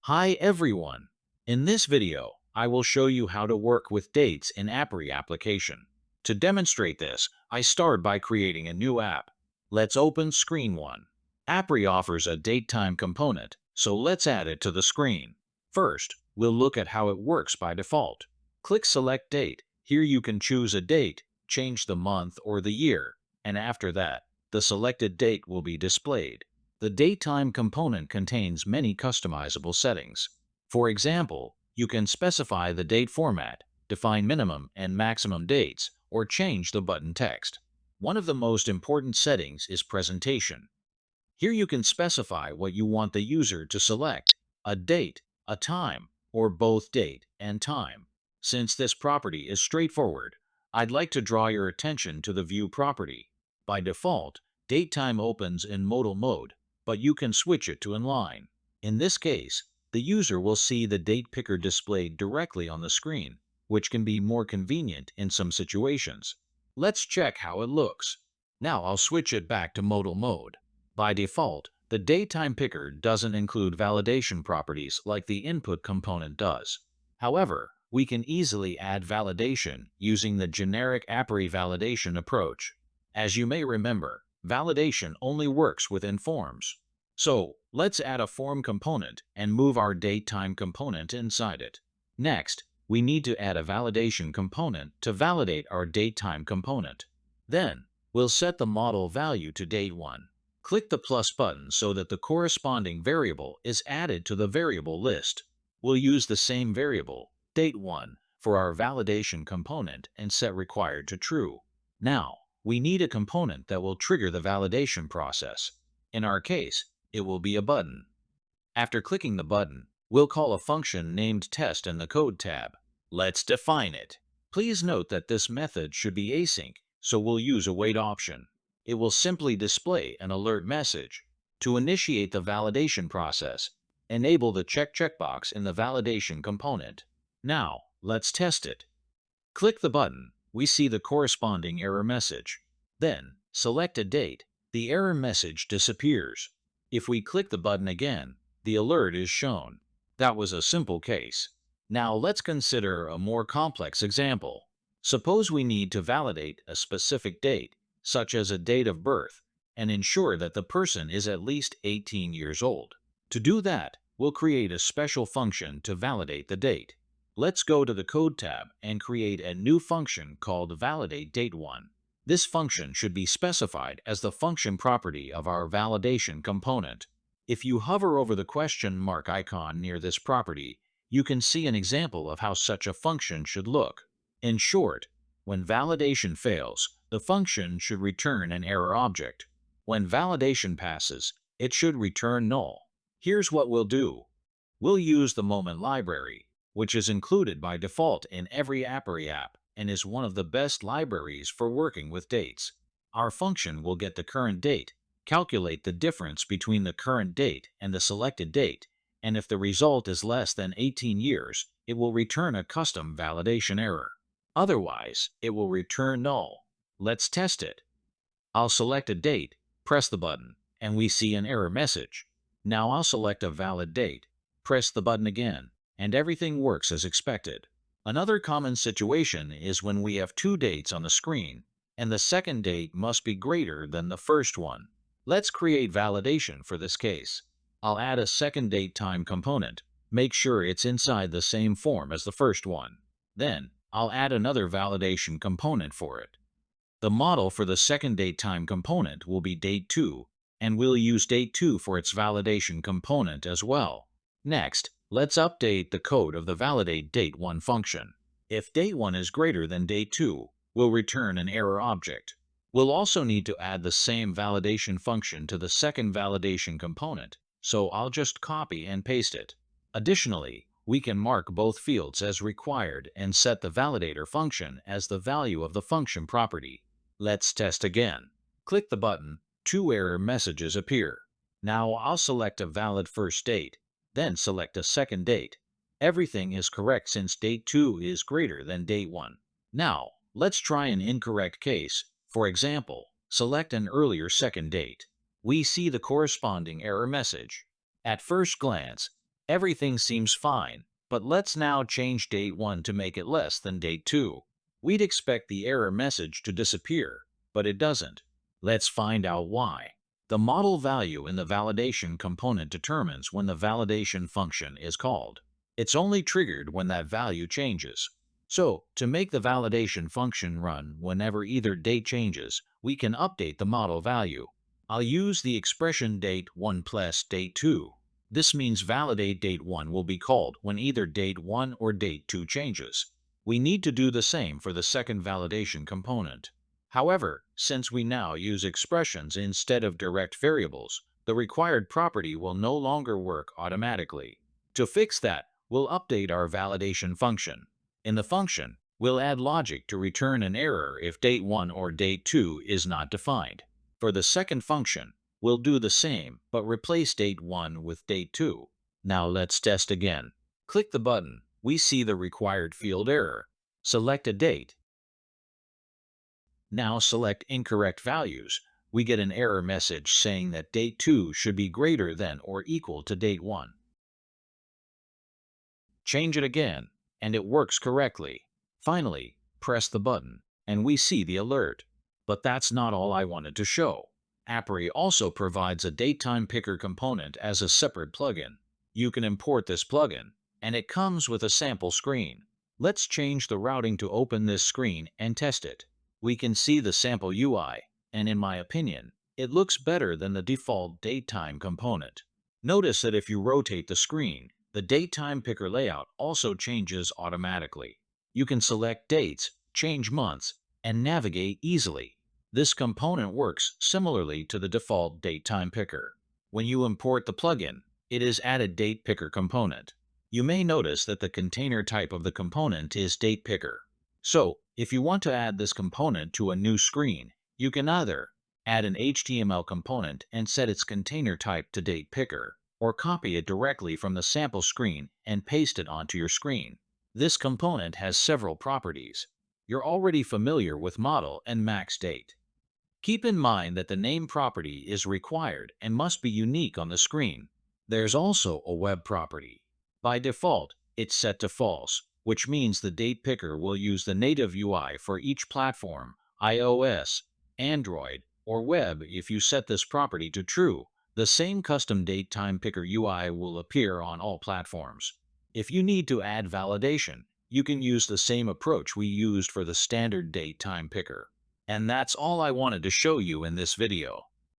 Hi everyone! In this video, I will show you how to work with dates in Appri application. To demonstrate this, I start by creating a new app. Let's open screen 1. Appri offers a datetime component, so let's add it to the screen. First, we'll look at how it works by default. Click Select Date. Here you can choose a date, change the month or the year, and after that, the selected date will be displayed. The datetime component contains many customizable settings. For example, you can specify the date format, define minimum and maximum dates, or change the button text. One of the most important settings is presentation. Here you can specify what you want the user to select, a date, a time, or both date and time. Since this property is straightforward, I'd like to draw your attention to the View property. By default, DateTime opens in modal mode, but you can switch it to inline. In this case, the user will see the date picker displayed directly on the screen, which can be more convenient in some situations. Let's check how it looks. Now I'll switch it back to modal mode. By default, the datetime picker doesn't include validation properties like the input component does. However, we can easily add validation using the generic Appri validation approach. As you may remember, validation only works within forms. So, let's add a form component and move our datetime component inside it. Next, we need to add a validation component to validate our datetime component. Then, we'll set the model value to date1. Click the plus button so that the corresponding variable is added to the variable list. We'll use the same variable, date1, for our validation component and set required to true. Now, we need a component that will trigger the validation process. In our case, it will be a button. After clicking the button, we'll call a function named test in the code tab. Let's define it. Please note that this method should be async, so we'll use a wait option. It will simply display an alert message. To initiate the validation process, enable the checkbox in the validation component. Now, let's test it. Click the button. We see the corresponding error message. Then, select a date. The error message disappears. If we click the button again, the alert is shown. That was a simple case. Now let's consider a more complex example. Suppose we need to validate a specific date, such as a date of birth, and ensure that the person is at least 18 years old. To do that, we'll create a special function to validate the date. Let's go to the Code tab and create a new function called validateDate1. This function should be specified as the function property of our validation component. If you hover over the question mark icon near this property, you can see an example of how such a function should look. In short, when validation fails, the function should return an error object. When validation passes, it should return null. Here's what we'll do. We'll use the Moment library, which is included by default in every Appri app and is one of the best libraries for working with dates. Our function will get the current date, calculate the difference between the current date and the selected date, and if the result is less than 18 years, it will return a custom validation error. Otherwise, it will return null. Let's test it. I'll select a date, press the button, and we see an error message. Now I'll select a valid date, press the button again, and everything works as expected. Another common situation is when we have two dates on the screen, and the second date must be greater than the first one. Let's create validation for this case. I'll add a second datetime component. Make sure it's inside the same form as the first one. Then, I'll add another validation component for it. The model for the second datetime component will be date2, and we'll use date2 for its validation component as well. Next, let's update the code of the validateDate1 function. If date1 is greater than date2, we'll return an error object. We'll also need to add the same validation function to the second validation component, so I'll just copy and paste it. Additionally, we can mark both fields as required and set the validator function as the value of the function property. Let's test again. Click the button. Two error messages appear. Now I'll select a valid first date, then select a second date. Everything is correct since date2 is greater than date1. Now, let's try an incorrect case. For example, select an earlier second date. We see the corresponding error message. At first glance, Everything seems fine, but let's now change date 1 to make it less than date 2. We'd expect the error message to disappear, but it doesn't. Let's find out why. The model value in the validation component determines when the validation function is called. It's only triggered when that value changes. So, to make the validation function run whenever either date changes, we can update the model value. I'll use the expression date1 plus date2. This means validate date1 will be called when either date1 or date2 changes. We need to do the same for the second validation component. However, since we now use expressions instead of direct variables, the required property will no longer work automatically. To fix that, we'll update our validation function. In the function, we'll add logic to return an error if date1 or date2 is not defined. For the second function, we'll do the same, but replace date1 with date2. Now let's test again. Click the button. We see the required field error. Select a date. Now select incorrect values. We get an error message saying that date2 should be greater than or equal to date1. Change it again, and it works correctly. Finally, press the button, and we see the alert. But that's not all I wanted to show. Apri also provides a datetime picker component as a separate plugin. You can import this plugin, and it comes with a sample screen. Let's change the routing to open this screen and test it. We can see the sample UI, and in my opinion, it looks better than the default datetime component. Notice that if you rotate the screen, the datetime picker layout also changes automatically. You can select dates, change months, and navigate easily. This component works similarly to the default datetime picker. When you import the plugin, it is added DatePicker component. You may notice that the container type of the component is DatePicker. So, if you want to add this component to a new screen, you can either add an HTML component and set its container type to DatePicker, or copy it directly from the sample screen and paste it onto your screen. This component has several properties. You're already familiar with model and max date. Keep in mind that the name property is required and must be unique on the screen. There's also a web property. By default, it's set to false, which means the date picker will use the native UI for each platform, iOS, Android, or web. If you set this property to true, the same custom datetime picker UI will appear on all platforms. If you need to add validation, you can use the same approach we used for the standard datetime picker. And that's all I wanted to show you in this video.